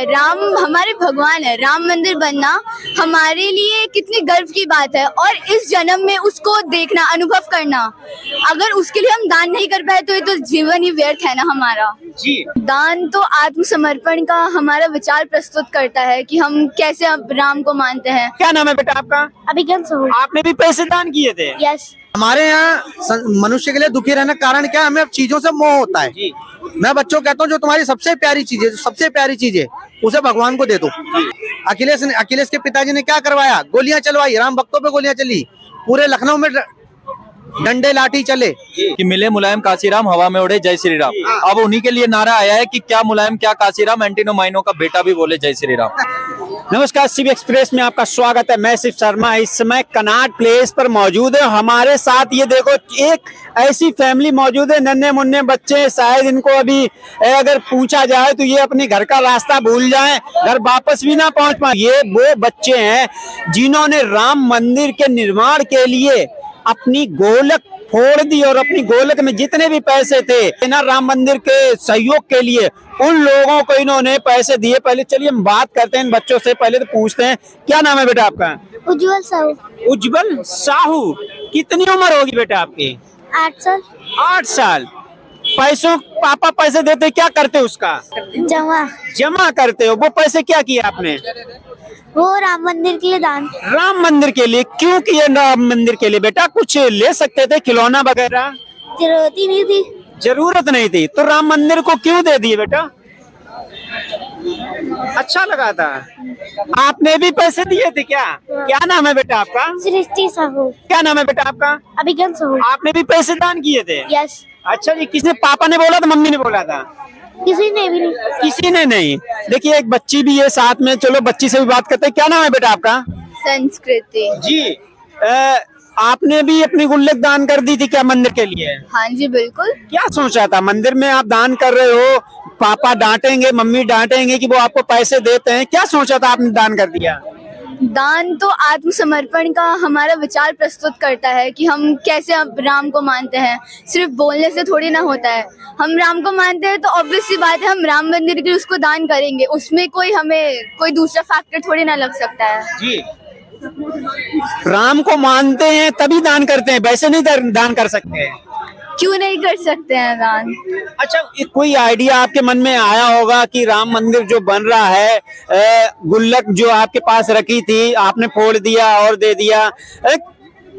राम हमारे भगवान है। राम मंदिर बनना हमारे लिए कितनी गर्व की बात है और इस जन्म में उसको देखना, अनुभव करना, अगर उसके लिए हम दान नहीं कर पाए तो ये तो जीवन ही व्यर्थ है ना हमारा। जी दान तो आत्मसमर्पण का हमारा विचार प्रस्तुत करता है कि हम कैसे अब राम को मानते हैं। क्या नाम है बेटा आपका? अभिज्ञान साहू। आपने भी पैसे दान किए थे? यस। हमारे यहाँ मनुष्य के लिए दुखी रहने का कारण क्या है? हमें अब चीजों से मोह होता है। जी। मैं बच्चों को कहता हूँ जो तुम्हारी सबसे प्यारी चीज है, जो सबसे प्यारी चीज है उसे भगवान को दे दो। अखिलेश के पिताजी ने क्या करवाया? गोलियां चलवाई, राम भक्तों पे गोलियां चली, पूरे लखनऊ में डंडे लाठी चले। कि मिले मुलायम काशीराम, हवा में उड़े जय श्री राम। अब उन्हीं के लिए नारा आया है कि क्या मुलायम क्या काशीराम, एंटीनो माइनो का बेटा भी बोले जय श्री राम। नमस्कार, सीबी एक्सप्रेस में आपका स्वागत है। मैं शिव शर्मा इस समय कनॉट प्लेस पर मौजूद है। हमारे साथ ये देखो एक ऐसी फैमिली मौजूद है, नन्हे मुन्ने बच्चे, शायद इनको अभी अगर पूछा जाए तो ये अपने घर का रास्ता भूल जाएं, घर वापस भी ना पहुंच पाए। ये वो बच्चे हैं जिन्होंने राम मंदिर के निर्माण के लिए अपनी गोलक फोड़ दी और अपनी गोलक में जितने भी पैसे थे ना राम मंदिर के सहयोग के लिए, उन लोगों को इन्होंने पैसे दिए। पहले चलिए हम बात करते हैं इन बच्चों से। पहले तो पूछते हैं, क्या नाम है बेटा आपका? उज्जवल साहू। उज्जवल साहू। कितनी उम्र होगी बेटा आपकी? 8 साल। 8 साल। पैसों पापा पैसे देते, क्या करते हो उसका? जमा करते हो। वो पैसे क्या किया आपने? वो राम मंदिर के लिए दान। राम मंदिर के लिए। क्यों किए राम मंदिर के लिए बेटा? कुछ ले सकते थे, खिलौना वगैरह? जरूरत ही नहीं थी। जरूरत नहीं थी तो राम मंदिर को क्यों दे दिए बेटा? अच्छा लगा था। आपने भी पैसे दिए थे क्या? क्या नाम है बेटा आपका? सृष्टि साहू। क्या नाम है बेटा आपका? अभिज्ञान साहू। आपने भी पैसे दान किए थे? यस। अच्छा जी, किसने? पापा ने बोला था, मम्मी ने बोला था? किसी ने भी नहीं। किसी ने नहीं। देखिए एक बच्ची भी है साथ में, चलो बच्ची से भी बात करते हैं। क्या नाम है बेटा आपका? संस्कृति। जी। आपने भी अपनी गुल्लक दान कर दी थी क्या मंदिर के लिए? हाँ जी बिल्कुल। क्या सोचा था? मंदिर में आप दान कर रहे हो, पापा डांटेंगे, मम्मी डांटेंगे कि वो आपको पैसे देते हैं, क्या सोचा था आपने दान कर दिया? दान तो आत्मसमर्पण का हमारा विचार प्रस्तुत करता है कि हम कैसे अब राम को मानते हैं। सिर्फ बोलने से थोड़ी ना होता है। हम राम को मानते हैं तो ऑब्वियस सी बात है हम राम मंदिर के लिए उसको दान करेंगे। उसमें कोई दूसरा फैक्टर थोड़ी ना लग सकता है। जी। राम को मानते हैं तभी दान करते हैं, वैसे नहीं दान कर सकते हैं? क्यों नहीं कर सकते हैं दान? अच्छा, कोई आइडिया आपके मन में आया होगा कि राम मंदिर जो बन रहा है, गुल्लक जो आपके पास रखी थी आपने फोड़ दिया और दे दिया,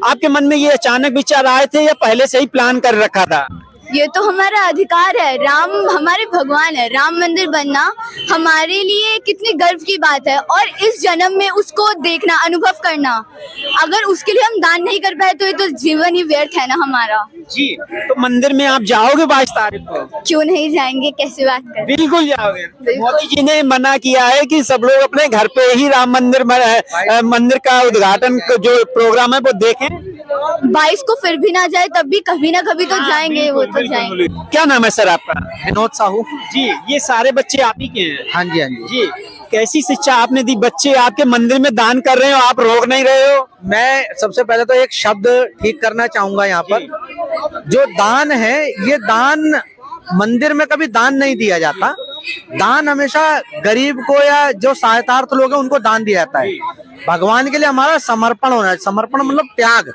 आपके मन में ये अचानक विचार आए थे या पहले से ही प्लान कर रखा था? ये तो हमारा अधिकार है। राम हमारे भगवान है। राम मंदिर बनना हमारे लिए कितनी गर्व की बात है और इस जन्म में उसको देखना, अनुभव करना, अगर उसके लिए हम दान नहीं कर पाए तो ये तो जीवन ही व्यर्थ है ना हमारा। जी। तो मंदिर में आप जाओगे 22 तारीख को? क्यों नहीं जाएंगे, कैसी बात कर? बिल्कुल जाओगे। मोदी जी ने मना किया है कि सब लोग अपने घर पे ही राम मंदिर मंदिर का उद्घाटन जो प्रोग्राम है वो देखें। 22 को फिर भी ना जाए तब भी कभी ना कभी तो जाएंगे, वो तो जाएंगे। क्या नाम है सर आपका? विनोद साहू। जी। ये सारे बच्चे आप ही के हैं? हाँ जी, हाँ जी। जी। कैसी शिक्षा आपने दी? बच्चे आपके मंदिर में दान कर रहे हो, आप रोक नहीं रहे हो? मैं सबसे पहले तो एक शब्द ठीक करना चाहूंगा यहाँ पर। जो दान है, ये दान मंदिर में कभी दान नहीं दिया जाता। दान हमेशा गरीब को या जो सहायतार्थ लोग हैं उनको दान दिया जाता है। भगवान के लिए हमारा समर्पण होना है। समर्पण मतलब त्याग।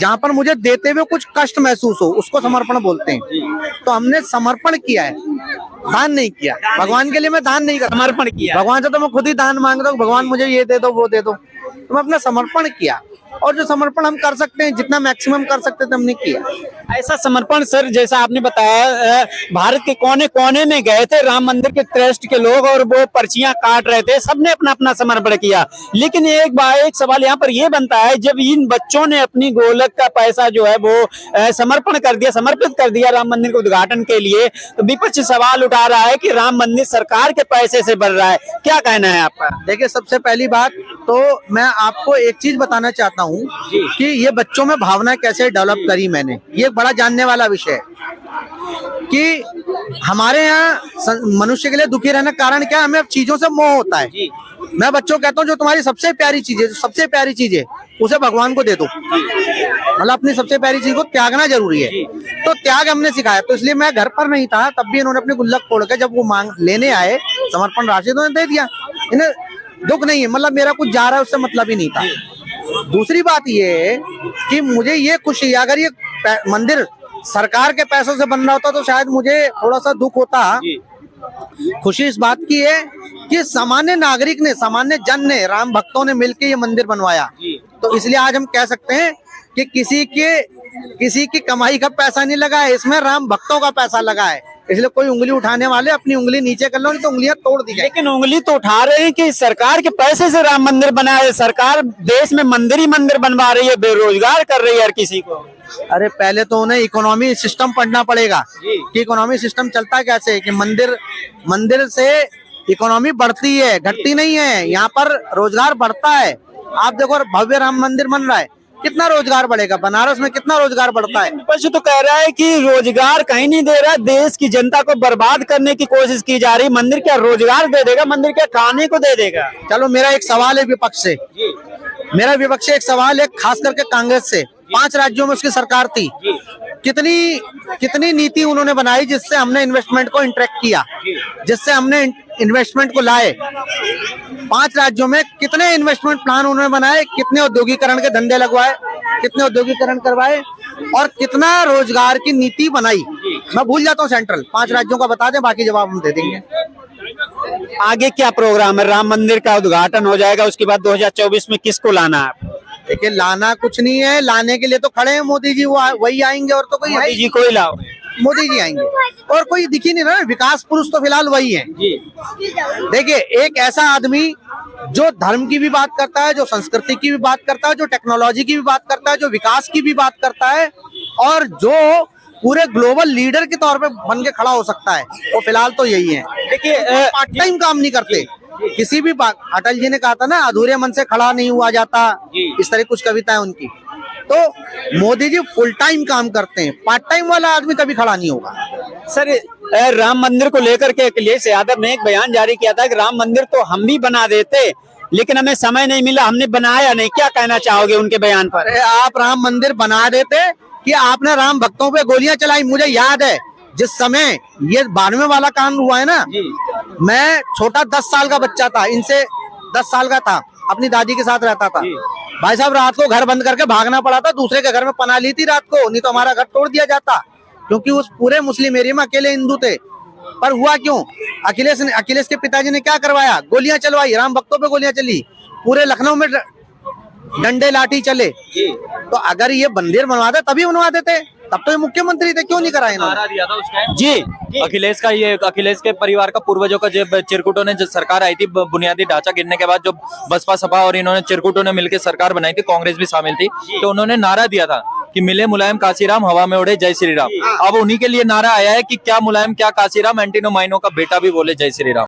जहाँ पर मुझे देते हुए कुछ कष्ट महसूस हो उसको समर्पण बोलते हैं। तो हमने समर्पण किया है, दान नहीं किया। भगवान के लिए मैं दान नहीं करता, समर्पण किया। भगवान से तो मैं खुद ही दान मांगता हूँ, भगवान मुझे ये दे दो वो दे दो। तो मैं अपना समर्पण किया और जो समर्पण हम कर सकते हैं, जितना मैक्सिमम कर सकते थे हमने किया। ऐसा समर्पण सर जैसा आपने बताया, भारत के कोने कोने में गए थे राम मंदिर के ट्रस्ट के लोग और वो पर्चियां काट रहे थे, सबने अपना अपना समर्पण किया। लेकिन एक सवाल यहाँ पर ये बनता है, जब इन बच्चों ने अपनी गोलक का पैसा जो है वो समर्पण कर दिया, समर्पित कर दिया राम मंदिर के उद्घाटन के लिए, तो विपक्ष सवाल उठा रहा है कि राम मंदिर सरकार के पैसे से बन रहा है। क्या कहना है आपका? देखिए, सबसे पहली बात तो मैं आपको एक चीज बताना चाहता हूँ कि ये बच्चों में भावना कैसे डेवलप करी मैंने। ये बड़ा जानने वाला विषय है कि हमारे यहाँ मनुष्य के लिए दुखी रहने का कारण क्या है? हमें अब चीजों से मोह होता है। मैं बच्चों को कहता हूँ जो तुम्हारी सबसे प्यारी चीज है, जो सबसे प्यारी चीज है उसे भगवान को दे दो। मतलब अपनी सबसे पहली चीज को त्यागना जरूरी है, तो त्याग हमने सिखाया। तो इसलिए मैं घर पर नहीं था, तब भी इन्होंने अपनी गुल्लक तोड़ के जब वो मांग लेने आए समर्पण राशि, तो उन्होंने दे दिया। इन्हें दुख नहीं है, मतलब मेरा कुछ जा रहा है उससे मतलब ही नहीं था। दूसरी बात ये है कि मुझे ये खुशी, अगर ये मंदिर सरकार के पैसों से बन रहा होता तो शायद मुझे थोड़ा सा दुख होता। खुशी इस बात की है कि सामान्य नागरिक ने, सामान्य जन ने, राम भक्तों ने मिलकर ये मंदिर बनवाया। तो इसलिए आज हम कह सकते हैं कि किसी की कमाई का पैसा नहीं लगा है, इसमें राम भक्तों का पैसा लगा है। इसलिए कोई उंगली उठाने वाले अपनी उंगली नीचे कर लो, नहीं तो उंगलियां तोड़ दी जाए। लेकिन उंगली तो उठा रहे हैं कि सरकार के पैसे से राम मंदिर बना है, सरकार देश में मंदिर ही मंदिर बनवा रही है, बेरोजगार कर रही है हर किसी को। अरे पहले तो उन्हें इकोनॉमी सिस्टम पढ़ना पड़ेगा कि इकोनॉमी सिस्टम चलता कैसे है, कि मंदिर से इकोनॉमी बढ़ती है, घटती नहीं है। यहाँ पर रोजगार बढ़ता है। आप देखो भव्य राम मंदिर बन रहा है, कितना रोजगार बढ़ेगा। बनारस में कितना रोजगार बढ़ता है। विपक्ष तो कह रहा है कि रोजगार कहीं नहीं दे रहा, देश की जनता को बर्बाद करने की कोशिश की जा रही। मंदिर क्या रोजगार दे देगा? मंदिर क्या खाने को दे देगा? चलो मेरा एक सवाल है विपक्ष से, एक सवाल है खास करके कांग्रेस से। 5 राज्यों में उसकी सरकार थी, कितनी नीति उन्होंने बनाई जिससे हमने इन्वेस्टमेंट को इंटरेक्ट किया, जिससे हमने इन्वेस्टमेंट को लाए। 5 राज्यों में कितने इन्वेस्टमेंट प्लान उन्होंने बनाए, कितने औद्योगिकरण के धंधे लगवाए, कितने औद्योगिकरण करवाए और कितना रोजगार की नीति बनाई। मैं भूल जाता हूँ सेंट्रल 5 राज्यों का बता दें, बाकी जवाब हम दे देंगे। आगे क्या प्रोग्राम है? राम मंदिर का उद्घाटन हो जाएगा, उसके बाद 2024 में किसको लाना है? देखिए लाना कुछ नहीं है, लाने के लिए तो खड़े हैं मोदी जी, वो वही आएंगे और तो कोई है मोदी जी को ही लाओ। मोदी जी आएंगे और कोई दिख ही नहीं रहा। विकास पुरुष तो फिलहाल वही है। देखिए एक ऐसा आदमी जो धर्म की भी बात करता है, जो संस्कृति की भी बात करता है, जो टेक्नोलॉजी की भी बात करता है, जो विकास की भी बात करता है और जो पूरे ग्लोबल लीडर के तौर पे बन के खड़ा हो सकता है, वो फिलहाल तो यही है। देखिए पार्ट टाइम काम नहीं करते किसी भी बात। अटल जी ने कहा था ना, अधूरे मन से खड़ा नहीं हुआ जाता, इस तरह कुछ कविताएं उनकी। तो मोदी जी फुल टाइम काम करते हैं, पार्ट टाइम वाला आदमी कभी खड़ा नहीं होगा। सर राम मंदिर को लेकर के अखिलेश यादव ने एक बयान जारी किया था कि राम मंदिर तो हम भी बना देते, लेकिन हमें समय नहीं मिला, हमने बनाया नहीं। क्या कहना चाहोगे उनके बयान पर? आप राम मंदिर बना देते कि आपने राम भक्तों पे गोलियां चलाई। मुझे याद है जिस समय ये 92 वाला कांड हुआ है ना, मैं छोटा 10 साल का बच्चा था, इनसे 10 साल का था, अपनी दादी के साथ रहता था। भाई साहब रात को घर बंद करके भागना पड़ा था, दूसरे के घर में पनाह ली थी रात को, नहीं तो हमारा घर तोड़ दिया जाता, क्योंकि उस पूरे मुस्लिम एरिया में अकेले हिंदू थे। पर हुआ क्यों? अखिलेश के पिताजी ने क्या करवाया? गोलियां चलवाई, राम भक्तों पे गोलियां चली, पूरे लखनऊ में डंडे लाठी चले। तो अगर ये मंदिर बनवाते तभी बनवा देते, तब तो ये मुख्यमंत्री थे, क्यों नहीं कराए नारा दिया था उस टाइम जी। अखिलेश के परिवार का पूर्वजों का जब चिरकुटों ने, जब सरकार आई थी बुनियादी ढांचा गिरने के बाद, जो बसपा सपा और इन्होंने चिरकुटों ने मिलकर सरकार बनाई थी, कांग्रेस भी शामिल थी, तो उन्होंने नारा दिया था कि मिले मुलायम काशीराम हवा में उड़े जय श्री राम। अब उन्हीं के लिए नारा आया है कि क्या मुलायम क्या काशीराम, एंटीनो माइनो का बेटा भी बोले जय श्री राम।